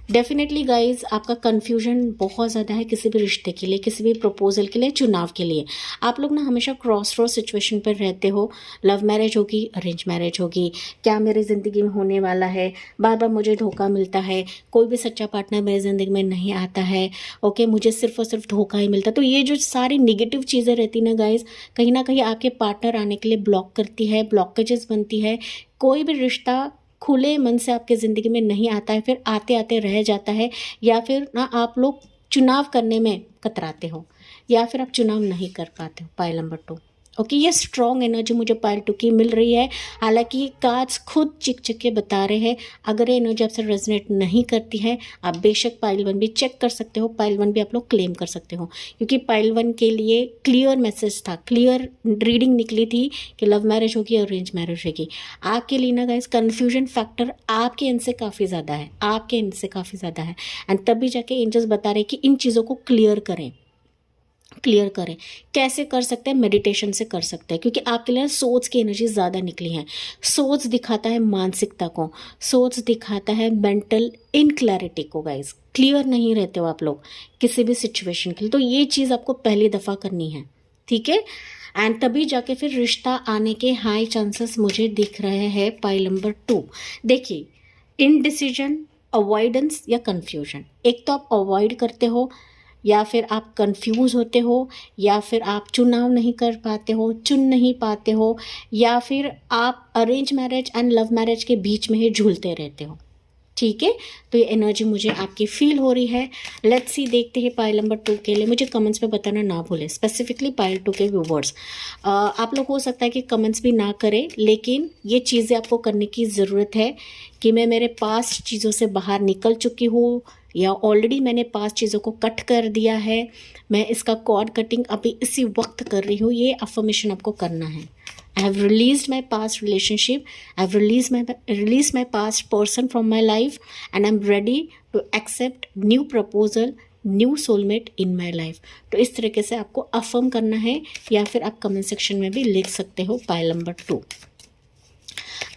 डेफिनेटली गाइज आपका कन्फ्यूजन बहुत ज़्यादा है किसी भी रिश्ते के लिए, किसी भी प्रपोजल के लिए, चुनाव के लिए। आप लोग ना हमेशा क्रॉस रोड सिचुएशन पर रहते हो। लव मैरिज होगी, अरेंज मैरिज होगी, क्या मेरी ज़िंदगी में होने वाला है, बार बार मुझे धोखा मिलता है, कोई भी सच्चा पार्टनर मेरी ज़िंदगी में नहीं आता है। ओके, मुझे सिर्फ और सिर्फ धोखा ही मिलता। तो ये जो सारी निगेटिव चीज़ें रहती ना गाइज, कहीं ना कहीं आपके पार्टनर आने के लिए ब्लॉक करती है, ब्लॉकेजेस बनती है। कोई भी रिश्ता खुले मन से आपके ज़िंदगी में नहीं आता है, फिर आते आते रह जाता है, या फिर ना आप लोग चुनाव करने में कतराते हो, या फिर आप चुनाव नहीं कर पाते हो। पाइल नंबर 2, ओके, ये स्ट्रॉन्ग एनर्जी मुझे पाइल 2 की मिल रही है। हालांकि कार्ड्स खुद चिक चिक के बता रहे हैं, अगर ये एनर्जी आपसे रेजोनेट नहीं करती है, आप बेशक पाइल 1 भी चेक कर सकते हो, पाइल 1 भी आप लोग क्लेम कर सकते हो, क्योंकि पाइल 1 के लिए क्लियर मैसेज था, क्लियर रीडिंग निकली थी कि लव मैरिज होगी और अरेंज मैरिज होगी। आपके लिए ना गाइस कन्फ्यूजन फैक्टर आपके एंड से काफ़ी ज़्यादा है, आपके एंड से काफ़ी ज़्यादा है, एंड तभी जाके एंजल्स बता रहे कि इन चीज़ों को क्लियर करें। कैसे कर सकते हैं, मेडिटेशन से कर सकते हैं, क्योंकि आपके लिए सोच की एनर्जी ज़्यादा निकली है। सोच दिखाता है मानसिकता को, सोच दिखाता है मेंटल इनक्लैरिटी को गाइस, क्लियर नहीं रहते हो आप लोग किसी भी सिचुएशन के लिए। तो ये चीज़ आपको पहली दफ़ा करनी है, ठीक है, एंड तभी जाके फिर रिश्ता आने के हाई चांसेस मुझे दिख रहे हैं। पाइल नंबर 2 देखिए, इनडिसीजन, अवॉइडेंस या कन्फ्यूजन। एक तो आप अवॉइड करते हो या फिर आप कंफ्यूज होते हो, या फिर आप चुनाव नहीं कर पाते हो, चुन नहीं पाते हो, या फिर आप arrange marriage and love marriage के बीच में ही झूलते रहते हो। ठीक है, तो ये एनर्जी मुझे आपकी फील हो रही है। लेट्स सी, देखते हैं पाइल नंबर 2 के लिए। मुझे कमेंट्स में बताना ना भूलें, स्पेसिफिकली पाइल 2 के व्यूवर्स। आप लोग हो सकता है कि कमेंट्स भी ना करें, लेकिन ये चीज़ें आपको करने की ज़रूरत है कि मैं मेरे पास्ट चीज़ों से बाहर निकल चुकी हूँ, या ऑलरेडी मैंने पास्ट चीज़ों को कट कर दिया है, मैं इसका कॉर्ड कटिंग अभी इसी वक्त कर रही हूँ। ये अफर्मेशन आपको करना है। I have released my past relationship. I have released my past person from my life, and I'm ready to accept new proposal, new soulmate in my life. तो इस तरीके से आपको अफर्म करना है, या फिर आप कमेंट सेक्शन में भी लिख सकते हो पाइल नंबर 2।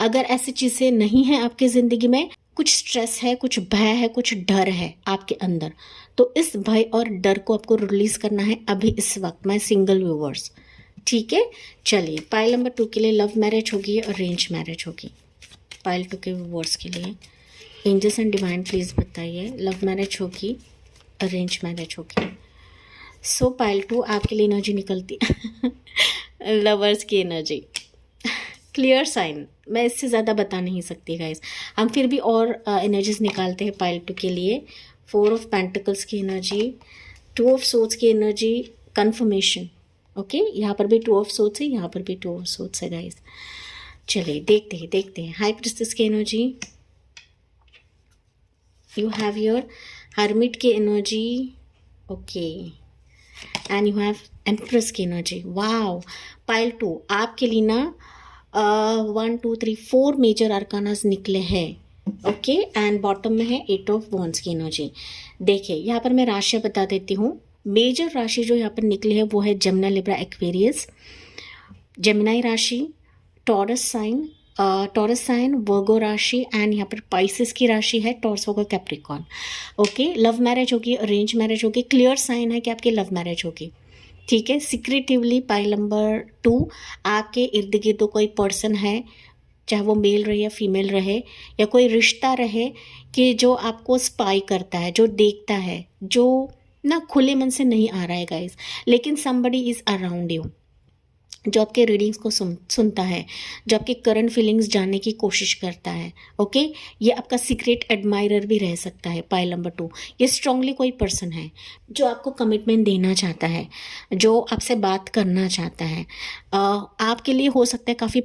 अगर ऐसी चीज़ें नहीं हैं आपकी ज़िंदगी में, कुछ स्ट्रेस है, कुछ भय है, कुछ डर है आपके अंदर, तो इस भय और डर को आपको रिलीज़ करना है अभी इस वक्त, माय सिंगल व्यूवर्स। ठीक है, चलिए पाइल नंबर 2 के लिए लव मैरिज होगी, अरेंज मैरिज होगी। पाइल 2 के व्यूअर्स के लिए एंजल्स एंड डिवाइन प्लीज़ बताइए, लव मैरिज होगी, अरेंज मैरिज होगी। सो पाइल 2 आपके लिए एनर्जी निकलती लवर्स की एनर्जी, क्लियर साइन, मैं इससे ज़्यादा बता नहीं सकती गाइस। हम फिर भी और एनर्जीज निकालते हैं पाइल 2 के लिए। 4 ऑफ पेंटिकल्स की एनर्जी, 2 ऑफ सोर्ड्स की एनर्जी, कन्फर्मेशन। ओके, यहाँ पर भी 2 ऑफ सोर्ड्स है, यहाँ पर भी 2 ऑफ सोर्ड्स है गाइस। चलिए देखते हैं हाई प्रिस्टेस की energy, you have your hermit की energy, okay, and you have empress की एनर्जी। वाओ, पाइल 2 आपके लिए ना 1 2 3 4 मेजर आर्कानास निकले हैं। ओके, एंड बॉटम में है 8 ऑफ वॉन्ड्स की एनर्जी। देखिए यहाँ पर मैं राशियाँ बता देती हूँ। मेजर राशि जो यहाँ पर निकली है वो है जमुना, लिब्रा, एक्वेरियस, जेमिनाई राशि, टॉरस साइन, वर्गो राशि, एंड यहाँ पर पाइसेस की राशि है, टॉरस, वर्गो, कैप्रिकॉर्न। ओके, लव मैरिज होगी, अरेंज मैरिज होगी, क्लियर साइन है कि आपकी लव मैरिज होगी। ठीक है, सीक्रेटिवली पाइल नंबर 2 आपके इर्द गिर्द तो कोई पर्सन है, चाहे वो मेल रहे या फीमेल रहे, या कोई रिश्ता रहे कि जो आपको स्पाई करता है, जो देखता है, जो ना खुले मन से नहीं आ रहा है गाइस, लेकिन somebody इज़ अराउंड यू, जो आपके रीडिंग्स को सुनता है, जो आपके करंट फीलिंग्स जानने की कोशिश करता है। ओके, ये आपका सीक्रेट एडमायरर भी रह सकता है पाइल नंबर 2। ये स्ट्रांगली कोई पर्सन है जो आपको कमिटमेंट देना चाहता है, जो आपसे बात करना चाहता है। आपके लिए हो सकता है काफ़ी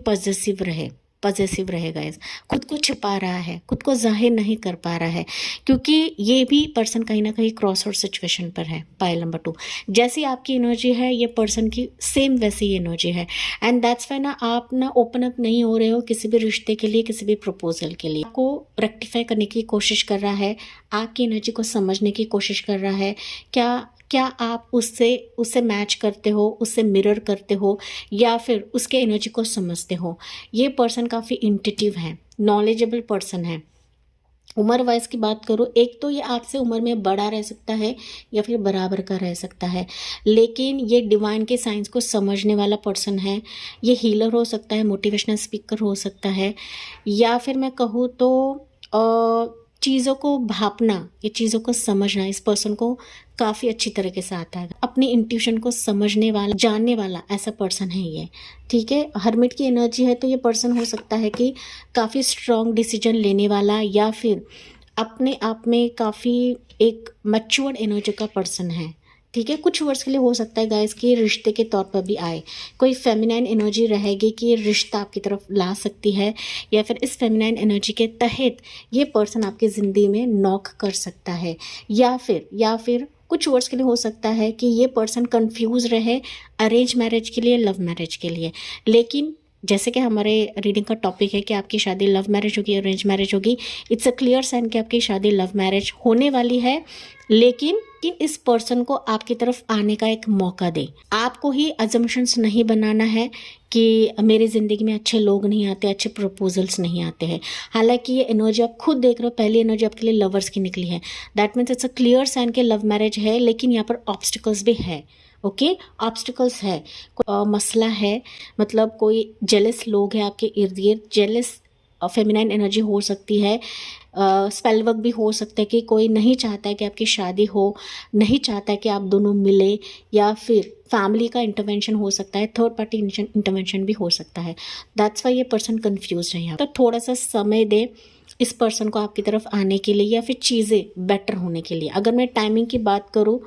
पॉजेसिव रहेगा, इस खुद को छिपा रहा है, खुद को जाहिर नहीं कर पा रहा है, क्योंकि ये भी पर्सन कहीं ना कहीं क्रॉस रोड सिचुएशन पर है। पाइल नंबर 2 जैसी आपकी एनर्जी है, ये पर्सन की सेम वैसी एनर्जी है, एंड दैट्स वाई ना आप ना ओपन अप नहीं हो रहे हो किसी भी रिश्ते के लिए, किसी भी प्रपोजल के लिए। आपको रेक्टिफाई करने की कोशिश कर रहा है, आपकी एनर्जी को समझने की कोशिश कर रहा है। क्या आप उससे मैच करते हो, उससे मिरर करते हो, या फिर उसके एनर्जी को समझते हो। ये पर्सन काफ़ी इंट्यूटिव है, नॉलेजेबल पर्सन है। उम्र वाइज की बात करूँ, एक तो ये आपसे उम्र में बड़ा रह सकता है या फिर बराबर का रह सकता है, लेकिन ये डिवाइन के साइंस को समझने वाला पर्सन है। ये हीलर हो सकता है, मोटिवेशनल स्पीकर हो सकता है, या फिर मैं कहूँ तो चीज़ों को भापना, ये चीज़ों को समझना इस पर्सन को काफ़ी अच्छी तरीके से आता है। अपनी इंट्यूशन को समझने वाला, जानने वाला ऐसा पर्सन है ये। ठीक है, हर्मिट की एनर्जी है, तो ये पर्सन हो सकता है कि काफ़ी स्ट्रॉन्ग डिसीजन लेने वाला, या फिर अपने आप में काफ़ी एक मैच्योर्ड एनर्जी का पर्सन है। ठीक है, कुछ वर्ड्स के लिए हो सकता है गाइस कि रिश्ते के तौर पर भी आए, कोई फेमिनाइन एनर्जी रहेगी कि ये रिश्ता आपकी तरफ ला सकती है, या फिर इस फेमिनाइन एनर्जी के तहत ये पर्सन आपकी ज़िंदगी में नॉक कर सकता है, या फिर कुछ वर्ड्स के लिए हो सकता है कि ये पर्सन कंफ्यूज रहे अरेंज मैरिज के लिए, लव मैरिज के लिए। लेकिन जैसे कि हमारे रीडिंग का टॉपिक है कि आपकी शादी लव मैरिज होगी, अरेंज मैरिज होगी, इट्स अ क्लियर साइन कि आपकी शादी लव मैरिज होने वाली है, लेकिन इस पर्सन को आपकी तरफ आने का एक मौका दे। आपको ही अजम्पशंस नहीं बनाना है कि मेरी ज़िंदगी में अच्छे लोग नहीं आते, अच्छे प्रपोजल्स नहीं आते हैं। हालांकि ये एनर्जी आप खुद देख रहे हो, पहली एनर्जी आपके लिए लवर्स की निकली है, that means it's a clear sign कि लव मैरिज है, लेकिन यहाँ पर ऑब्स्टिकल्स भी है। ओके, ऑब्स्टिकल्स है, मसला है, मतलब कोई जेलस लोग हैं आपके इर्द गिर्द, जेलस फेमिनाइन एनर्जी हो सकती है, स्पेल वर्क भी हो सकता है कि कोई नहीं चाहता है कि आपकी शादी हो, नहीं चाहता है कि आप दोनों मिले, या फिर फैमिली का इंटरवेंशन हो सकता है, थर्ड पार्टी इंटरवेंशन भी हो सकता है। दैट्स वाई ये पर्सन कंफ्यूज है यहाँ। तो थोड़ा सा समय दे इस पर्सन को आपकी तरफ आने के लिए या फिर चीज़ें बेटर होने के लिए। अगर मैं टाइमिंग की बात करूँ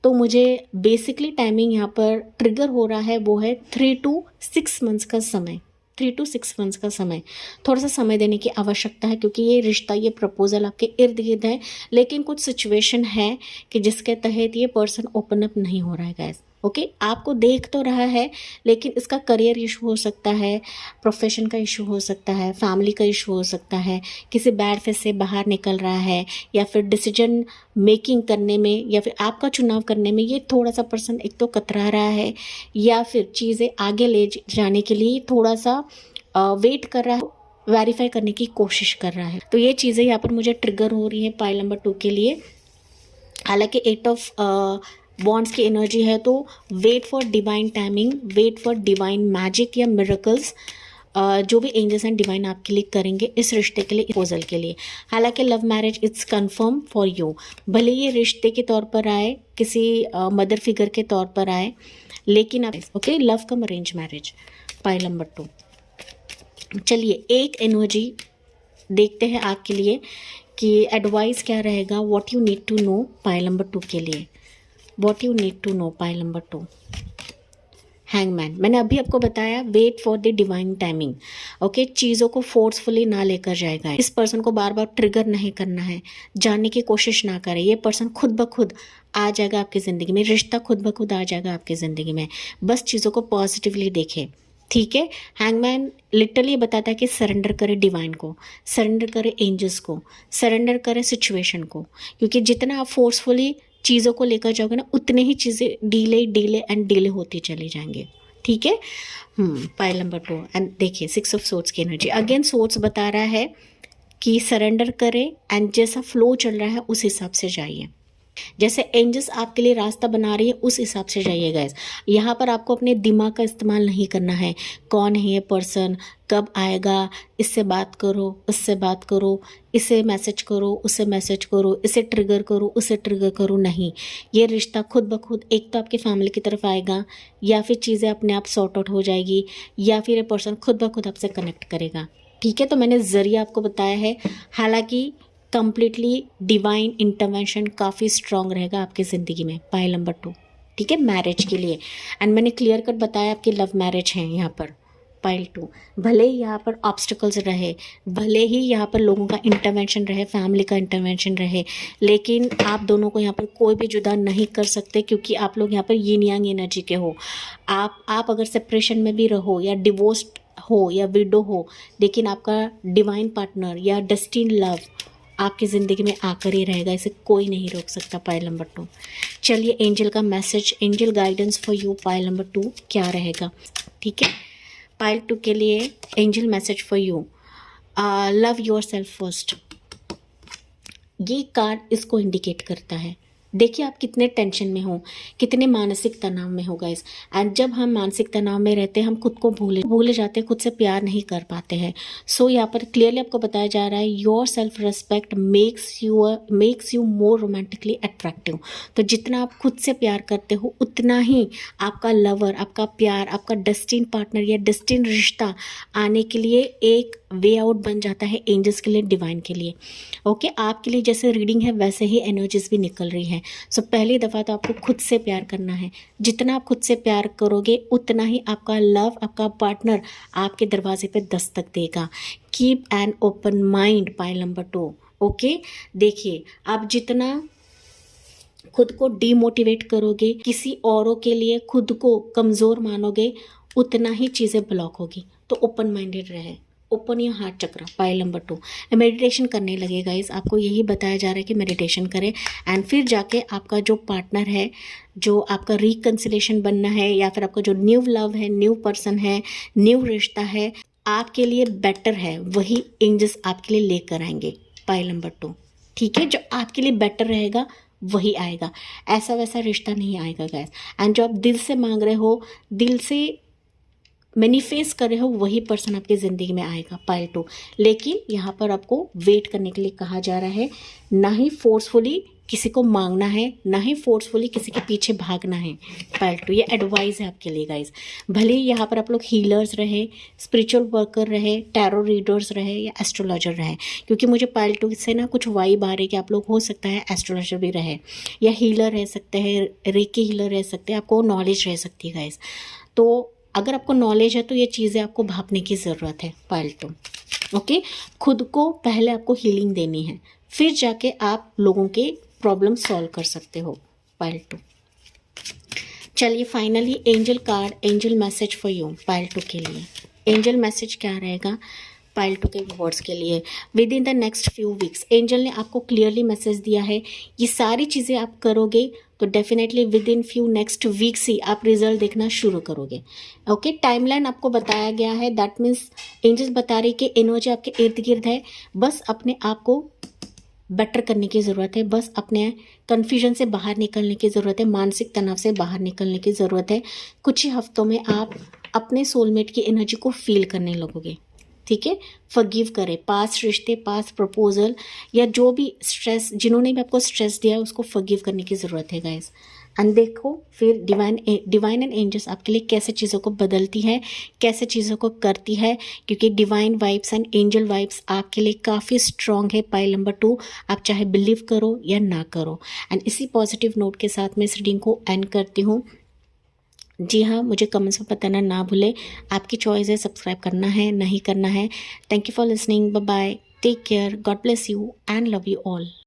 तो मुझे बेसिकली टाइमिंग यहाँ पर ट्रिगर हो रहा है वो है 3 to 6 मंथ्स का समय, 3 to 6 मंथ्स का समय। थोड़ा सा समय देने की आवश्यकता है क्योंकि ये रिश्ता, ये प्रपोजल आपके इर्द गिर्द है, लेकिन कुछ सिचुएशन है कि जिसके तहत ये पर्सन ओपन अप नहीं हो रहा है गाइस। ओके, आपको देख तो रहा है लेकिन इसका करियर इशू हो सकता है, प्रोफेशन का इशू हो सकता है, फैमिली का इशू हो सकता है, किसी बैड फेस से बाहर निकल रहा है, या फिर डिसीजन मेकिंग करने में या फिर आपका चुनाव करने में ये थोड़ा सा पर्सन एक तो कतरा रहा है, या फिर चीज़ें आगे ले जाने के लिए थोड़ा सा वेट कर रहा है, वेरीफाई करने की कोशिश कर रहा है। तो ये चीज़ें यहाँ पर मुझे ट्रिगर हो रही है पाइल नंबर 2 के लिए। हालांकि 8 ऑफ बॉन्ड्स की एनर्जी है, तो wait for divine timing, wait for divine magic या मिरेकल्स, जो भी एंजल्स एंड डिवाइन आपके लिए करेंगे इस रिश्ते के लिए, प्रपोजल के लिए। हालांकि love marriage it's confirm for you, भले ये रिश्ते के तौर पर आए, किसी मदर फिगर के तौर पर आए, लेकिन आप ओके लव कम अरेंज मैरिज। पाइल नंबर 2, चलिए एक एनर्जी देखते हैं आपके लिए कि एडवाइस क्या रहेगा, what you need to know pile number 2 के लिए। What you need to know pile number 2, hangman. मैंने अभी आपको बताया wait for the divine timing. Okay, चीज़ों को फोर्सफुली ना लेकर जाएगा, इस पर्सन को बार बार ट्रिगर नहीं करना है, जानने की कोशिश ना करें। ये पर्सन खुद ब खुद आ जाएगा आपकी ज़िंदगी में, रिश्ता खुद ब खुद आ जाएगा आपकी ज़िंदगी में, बस चीज़ों को पॉजिटिवली देखें, ठीक है। हैंगमैन लिटरली बताता है कि सरेंडर करे डिवाइन को, सरेंडर करे एंजल्स को, सरेंडर करे सिचुएशन को, क्योंकि जितना आप फोर्सफुली चीज़ों को लेकर जाओगे ना, उतने ही चीज़ें डीले एंड डिले होती चली जाएंगे, ठीक है। पाइल नंबर 2 एंड देखिए 6 ऑफ सोर्ड्स की एनर्जी, अगेन सोर्ड्स बता रहा है कि सरेंडर करें एंड जैसा फ्लो चल रहा है उस हिसाब से जाइए, जैसे एंजल्स आपके लिए रास्ता बना रही है उस हिसाब से जाइए गाइस। यहाँ पर आपको अपने दिमाग का इस्तेमाल नहीं करना है, कौन है ये पर्सन, कब आएगा, इससे बात करो, उससे बात करो, इसे मैसेज करो, उसे मैसेज करो, इसे ट्रिगर करो, उसे ट्रिगर करो, नहीं। ये रिश्ता खुद ब खुद एक तो आपकी फैमिली की तरफ आएगा, या फिर चीज़ें अपने आप सॉर्ट आउट हो जाएगी, या फिर ये पर्सन खुद ब खुद आपसे कनेक्ट करेगा, ठीक है। तो मैंने ज़रिया आपको बताया है, हालांकि कंप्लीटली डिवाइन इंटरवेंशन काफ़ी स्ट्रॉन्ग रहेगा आपकी ज़िंदगी में पाइल नंबर 2, ठीक है, मैरिज के लिए। एंड मैंने क्लियर कट बताया आपकी लव मैरिज है यहाँ पर पाइल 2। भले ही यहाँ पर ऑब्स्टिकल्स रहे, भले ही यहाँ पर लोगों का इंटरवेंशन रहे, फैमिली का इंटरवेंशन रहे, लेकिन आप दोनों को यहाँ पर कोई भी जुदा नहीं कर सकते, क्योंकि आप लोग यहाँ पर यिन यांग एनर्जी के हो। आप अगर सेपरेशन में भी रहो या डिवोर्स्ड हो या विडो हो, लेकिन आपका डिवाइन पार्टनर या डेस्टिन लव आपकी ज़िंदगी में आकर ही रहेगा, इसे कोई नहीं रोक सकता। पाइल नंबर 2, चलिए एंजल का message, angel guidance for you pile number 2 क्या रहेगा, ठीक है। पाइल 2 के लिए angel message for you, love your self first. ये कार्ड इसको इंडिकेट करता है। देखिए आप कितने टेंशन में हो, कितने मानसिक तनाव में हो गाइस। एंड जब हम मानसिक तनाव में रहते हैं हम खुद को भूले जाते हैं, खुद से प्यार नहीं कर पाते हैं। सो यहाँ पर क्लियरली आपको बताया जा रहा है your self respect makes you more romantically attractive. तो जितना आप खुद से प्यार करते हो उतना ही आपका लवर, आपका प्यार, आपका डेस्टिन पार्टनर या डेस्टिन रिश्ता आने के लिए एक वे आउट बन जाता है, एंजल्स के लिए, डिवाइन के लिए। ओके, आपके लिए जैसे रीडिंग है वैसे ही एनर्जीज भी निकल रही है। सो पहली दफ़ा तो आपको खुद से प्यार करना है। जितना आप खुद से प्यार करोगे उतना ही आपका लव, आपका पार्टनर आपके दरवाजे पे दस्तक देगा। Keep an open mind pile number 2। Okay, देखिए आप जितना खुद को डीमोटिवेट करोगे, किसी औरों के लिए खुद को कमज़ोर मानोगे, उतना ही चीज़ें ब्लॉक होगी। तो ओपन माइंडेड रहे, ओपन योर हार्ट चक्र पाइल नंबर 2। मेडिटेशन करने लगे गाइस, आपको यही बताया जा रहा है कि मेडिटेशन करें एंड फिर जाके आपका जो पार्टनर है, जो आपका रिकन्सिलेशन बनना है, या फिर आपका जो न्यू लव है, न्यू पर्सन है, न्यू रिश्ता है, आपके लिए बेटर है, वही एंजल्स आपके लिए लेकर आएंगे पाइल नंबर 2, ठीक है। जो आपके लिए बेटर रहेगा वही आएगा, ऐसा वैसा रिश्ता नहीं आएगा गाइस। एंड जो आप दिल से मांग रहे हो, दिल से मैनिफेस्ट कर रहे हो वही पर्सन आपकी ज़िंदगी में आएगा, पाइल 2। लेकिन यहाँ पर आपको वेट करने के लिए कहा जा रहा है, ना ही फोर्सफुली किसी को मांगना है, ना ही फोर्सफुली किसी के पीछे भागना है। पाइल 2 ये एडवाइस है आपके लिए गाइज। भले ही यहाँ पर आप लोग हीलर्स रहे, स्पिरिचुअल वर्कर रहे, टैरो रीडर्स रहे या एस्ट्रोलॉजर रहे, क्योंकि मुझे पाइल 2 से ना कुछ वाइब आ रही है कि आप लोग हो सकता है एस्ट्रोलॉजर भी रहे या हीलर रह सकते हैं, रेकी हीलर रह सकते हैं, आपको नॉलेज रह सकती है गाइज। तो अगर आपको नॉलेज है तो ये चीज़ें आपको भापने की ज़रूरत है पाइल 2। ओके, खुद को पहले आपको हीलिंग देनी है, फिर जाके आप लोगों के प्रॉब्लम सॉल्व कर सकते हो पाइल 2। चलिए finally angel card, angel message for you pile 2 के लिए। एंजल मैसेज क्या रहेगा पाइल 2 के वर्ड्स के लिए? With in the next few weeks angel ने आपको क्लियरली मैसेज दिया है, ये सारी चीज़ें आप करोगे तो definitely within few next weeks ही आप रिजल्ट देखना शुरू करोगे। ओके, टाइमलाइन आपको बताया गया है, दैट मीन्स एंजल्स बता रही कि एनर्जी आपके इर्द गिर्द है, बस अपने आप को बेटर करने की ज़रूरत है, बस अपने कन्फ्यूजन से बाहर निकलने की ज़रूरत है, मानसिक तनाव से बाहर निकलने की ज़रूरत है। कुछ ही हफ्तों में आप अपने सोलमेट की एनर्जी को फील करने लगोगे। ठीक है, फॉरगिव करें पास्ट रिश्ते, पास्ट प्रपोजल या जो भी स्ट्रेस, जिन्होंने भी आपको स्ट्रेस दिया है उसको फॉरगिव करने की ज़रूरत है गाइस। एंड देखो फिर डिवाइन एंड एंजल्स आपके लिए कैसे चीज़ों को बदलती है, कैसे चीज़ों को करती है, क्योंकि divine vibes and angel vibes आपके लिए काफ़ी स्ट्रॉन्ग है पाइल नंबर 2। आप चाहे बिलीव करो या ना करो। एंड इसी पॉजिटिव नोट के साथ मैं इस रीडिंग को एंड करती हूँ। जी हाँ, मुझे कमेंट्स में बताना ना भूलें, आपकी चॉइस है, सब्सक्राइब करना है नहीं करना है। Thank you for listening, bye bye, take care, God bless you and love you all.